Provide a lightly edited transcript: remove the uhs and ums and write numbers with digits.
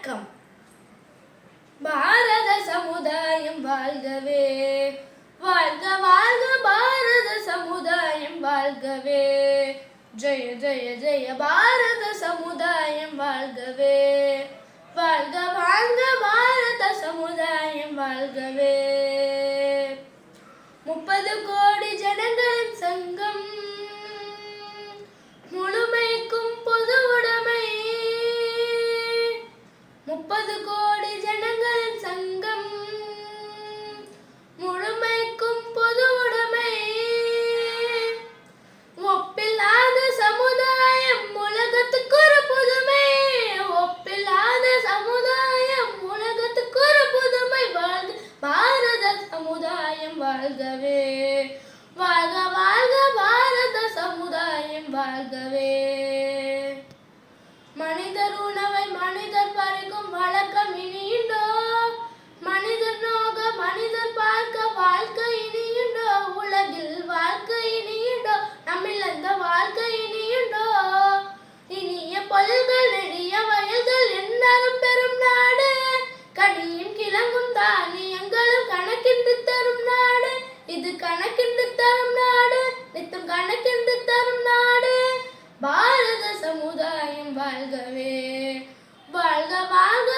வணக்கம். பாரத சமுதாயம் வாழ்கவே, வாழ்க வாழ்க பாரத சமுதாயம் வாழ்கவே. ஜெய ஜெய ஜெய பாரத சமுதாயம் வாழ்கவே, வாழ்க வாழ்க பாரத சமுதாயம் வாழ்கவே. 30 கோடி ஜனங்களின் சங்கம், முழுமைக்கும் பொது உடைமை. 30 கோடி ஜனங்களின் சங்கம், முழுமைக்கும் பொது உடைமை. ஒப்பில்லாத சமுதாயம் உலகத்துக்கு ஒரு புதுமை, ஒப்பில்லாத சமுதாயம் உலகத்துக்கு ஒரு புதுமை. வாழ்க பாரத சமுதாயம் வாழ்கவே, வாழ்க வாழ்க பாரத சமுதாயம் வாழ்கவே. மனிதர் உணவை மனிதர் பறிக்கும் வழக்கம் இனியுண்டோ, மனிதர் நோக மனிதர் பார்க்க வாழ்க்கை இனியுண்டோ, உலகில் வாழ்க்கை இனியுண்டோ, நம்மில் அந்த வாழ்க்கை இனியுண்டோ. இனிய பொருள்கள் நெடிய வயல்கள் என்னாலும் பெரும் நாடு, கனியும் கிழங்கும் தானியங்களும் கணக்கின்று தரும் நாடு. இது கணக்கின்று தரும் நாடு, நித்தம் கணக்கின்று தரும் நாடு. பாரத சமுதாயம் வாழ்கவே, வாழ்க வாழ்க